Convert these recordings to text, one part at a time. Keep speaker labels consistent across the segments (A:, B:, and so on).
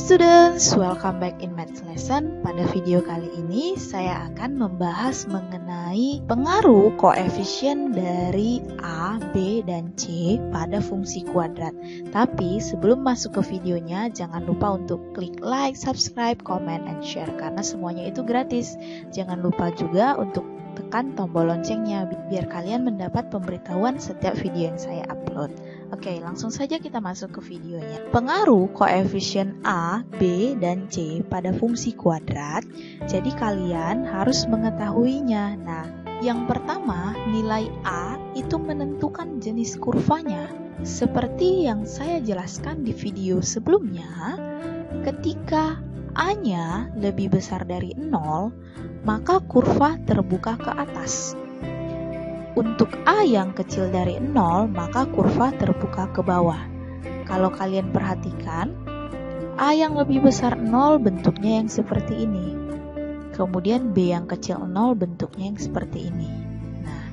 A: students, welcome back in Maths Lesson. Pada video kali ini saya akan membahas mengenai pengaruh koefisien dari A, B, dan C pada fungsi kuadrat. Tapi sebelum masuk ke videonya, jangan lupa untuk klik like, subscribe, comment, and share karena semuanya itu gratis. Jangan lupa juga untuk tekan tombol loncengnya biar kalian mendapat pemberitahuan setiap video yang saya upload. Oke, langsung saja kita masuk ke videonya. Pengaruh koefisien A, B, dan C pada fungsi kuadrat. Jadi kalian harus mengetahuinya. Nah, yang pertama, nilai A itu menentukan jenis kurvanya. Seperti yang saya jelaskan di video sebelumnya, ketika A-nya lebih besar dari 0, maka kurva terbuka ke atas. Untuk A yang kecil dari 0, maka kurva terbuka ke bawah. Kalau kalian perhatikan, A yang lebih besar 0 bentuknya yang seperti ini. Kemudian B yang kecil 0 bentuknya yang seperti ini. Nah,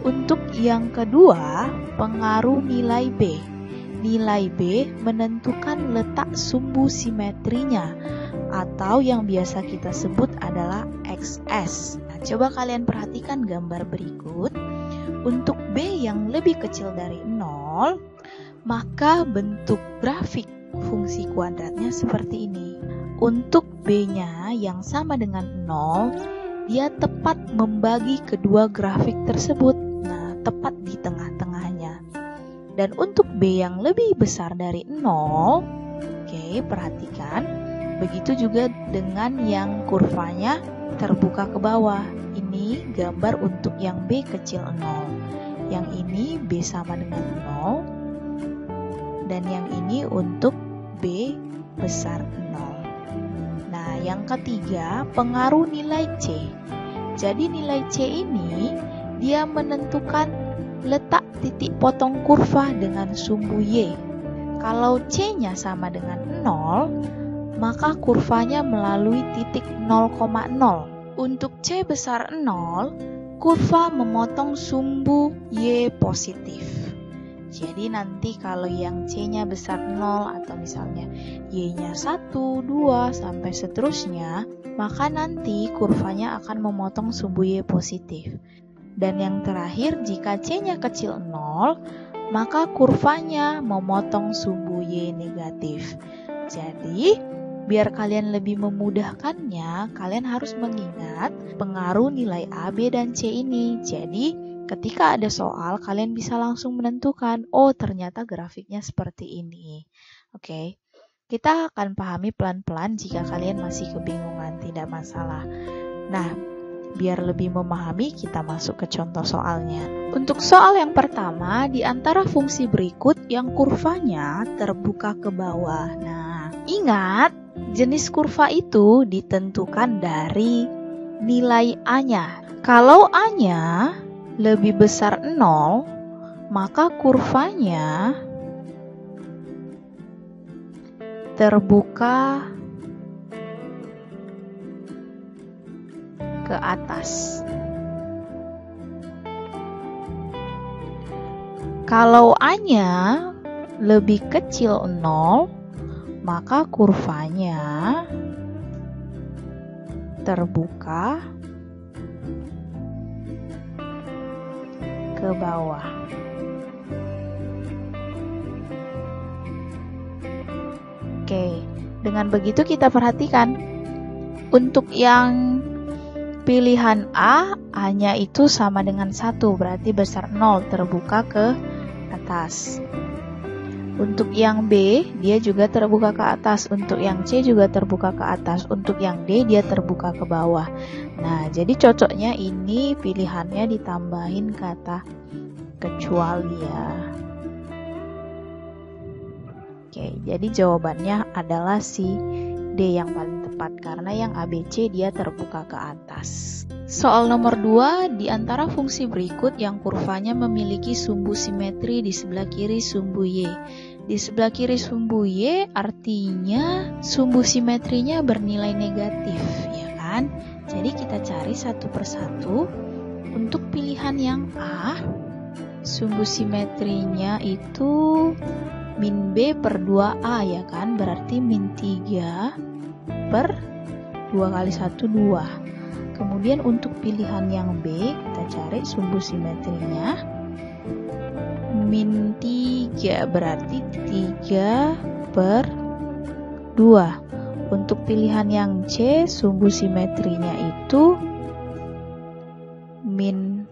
A: untuk yang kedua, pengaruh nilai B. Nilai B menentukan letak sumbu simetrinya, atau yang biasa kita sebut adalah XS. Nah, coba kalian perhatikan gambar berikut. Untuk B yang lebih kecil dari 0, maka bentuk grafik fungsi kuadratnya seperti ini. Untuk B-nya yang sama dengan 0, dia tepat membagi kedua grafik tersebut. Nah, tepat di tengah-tengahnya. Dan untuk B yang lebih besar dari 0, oke, perhatikan, begitu juga dengan yang kurvanya terbuka ke bawah. Ini gambar untuk yang B kecil 0. Yang ini B sama dengan 0. Dan yang ini untuk B besar 0. Nah, yang ketiga, pengaruh nilai C. Jadi nilai C ini dia menentukan letak titik potong kurva dengan sumbu Y. Kalau C-nya sama dengan 0, maka kurvanya melalui titik 0,0. Untuk C besar 0, kurva memotong sumbu Y positif. Jadi nanti kalau yang C-nya besar 0 atau misalnya Y-nya 1, 2, sampai seterusnya, maka nanti kurvanya akan memotong sumbu Y positif. Dan yang terakhir, jika C-nya kecil 0, maka kurvanya memotong sumbu Y negatif. Jadi, biar kalian lebih memudahkannya, kalian harus mengingat pengaruh nilai A, B, dan C ini. Jadi, ketika ada soal, kalian bisa langsung menentukan, oh ternyata grafiknya seperti ini. Oke, kita akan pahami pelan-pelan jika kalian masih kebingungan, tidak masalah. Nah, biar lebih memahami, kita masuk ke contoh soalnya. Untuk soal yang pertama, di antara fungsi berikut yang kurvanya terbuka ke bawah. Nah, ingat, jenis kurva itu ditentukan dari nilai A-nya. Kalau A-nya lebih besar 0, maka kurvanya terbuka ke atas. Kalau A-nya lebih kecil 0, maka kurvanya terbuka ke bawah. Oke, dengan begitu kita perhatikan untuk yang pilihan A, A-nya itu sama dengan 1, berarti besar 0, terbuka ke atas. Untuk yang B, dia juga terbuka ke atas. Untuk yang C juga terbuka ke atas. Untuk yang D, dia terbuka ke bawah. Nah, jadi cocoknya ini pilihannya ditambahin kata kecuali ya. Oke, jadi jawabannya adalah si D yang paling tepat karena yang ABC dia terbuka ke atas. Soal nomor 2, di antara fungsi berikut yang kurvanya memiliki sumbu simetri di sebelah kiri sumbu Y. Di sebelah kiri sumbu Y artinya sumbu simetrinya bernilai negatif, ya kan? Jadi kita cari satu persatu. Untuk pilihan yang A, sumbu simetrinya itu min B per 2A ya kan, berarti min 3 per 2 kali 1, 2. Kemudian untuk pilihan yang B, kita cari sumbu simetrinya. Min 3 berarti 3 per 2. Untuk pilihan yang C, sumbu simetrinya itu min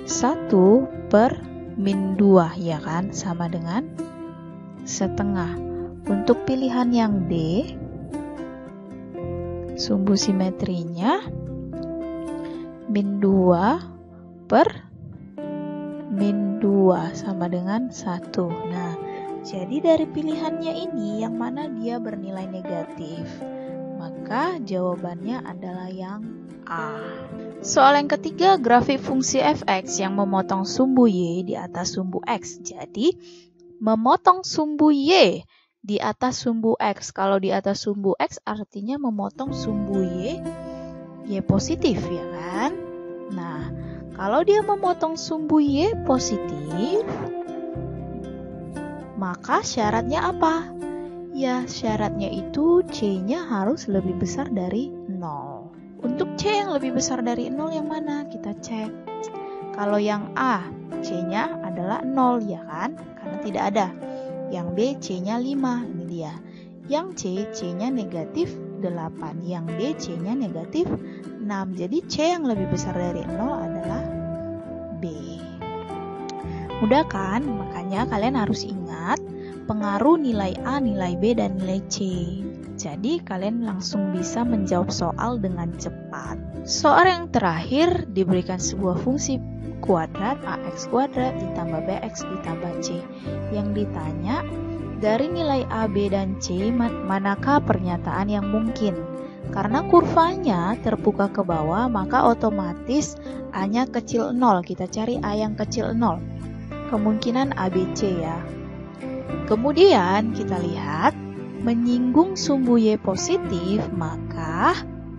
A: 1 per min 2 ya kan, sama dengan setengah. Untuk pilihan yang D, sumbu simetrinya min 2 per min 2 sama dengan 1. Nah, jadi dari pilihannya ini yang mana dia bernilai negatif? Maka jawabannya adalah yang A. Soal yang ketiga, grafik fungsi f(x) yang memotong sumbu y di atas sumbu x. Jadi, memotong sumbu y di atas sumbu x. Kalau di atas sumbu x artinya memotong sumbu y positif ya kan? Nah, kalau dia memotong sumbu y positif, maka syaratnya apa? Ya, syaratnya itu C-nya harus lebih besar dari 0. Untuk C yang lebih besar dari 0 yang mana? Kita cek. Kalau yang A, C-nya adalah 0 ya kan? Karena tidak ada. Yang B, C-nya 5. Ini dia. Yang C, C-nya negatif 8. Yang D, C-nya negatif 6. Jadi C yang lebih besar dari 0 adalah B. Mudah kan? Makanya kalian harus ingat pengaruh nilai A, nilai B, dan nilai C. Jadi kalian langsung bisa menjawab soal dengan cepat. Soal yang terakhir diberikan sebuah fungsi kuadrat AX kuadrat ditambah BX ditambah C. Yang ditanya, dari nilai A, B, dan C manakah pernyataan yang mungkin? Karena kurvanya terbuka ke bawah, maka otomatis A-nya kecil 0. Kita cari A yang kecil 0. Kemungkinan ABC ya. Kemudian kita lihat menyinggung sumbu Y positif, maka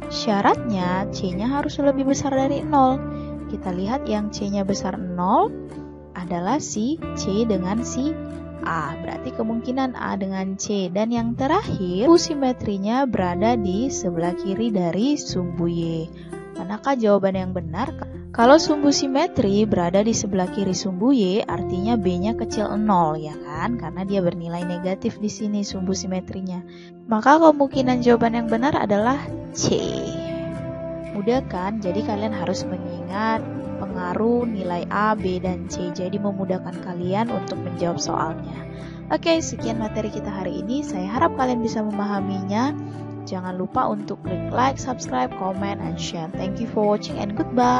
A: syaratnya C-nya harus lebih besar dari 0. Kita lihat yang C-nya besar 0 adalah si C dengan si A. Berarti kemungkinan A dengan C. Dan yang terakhir, sumbu simetrinya berada di sebelah kiri dari sumbu Y. Manakah jawaban yang benar? Kalau sumbu simetri berada di sebelah kiri sumbu Y, artinya B-nya kecil 0 ya kan? Karena dia bernilai negatif di sini sumbu simetrinya. Maka kemungkinan jawaban yang benar adalah C. Mudah kan? Jadi kalian harus mengingat pengaruh nilai A, B, dan C. Jadi memudahkan kalian untuk menjawab soalnya. Oke, sekian materi kita hari ini. Saya harap kalian bisa memahaminya. Jangan lupa untuk klik like, subscribe, comment, and share. Thank you for watching and goodbye.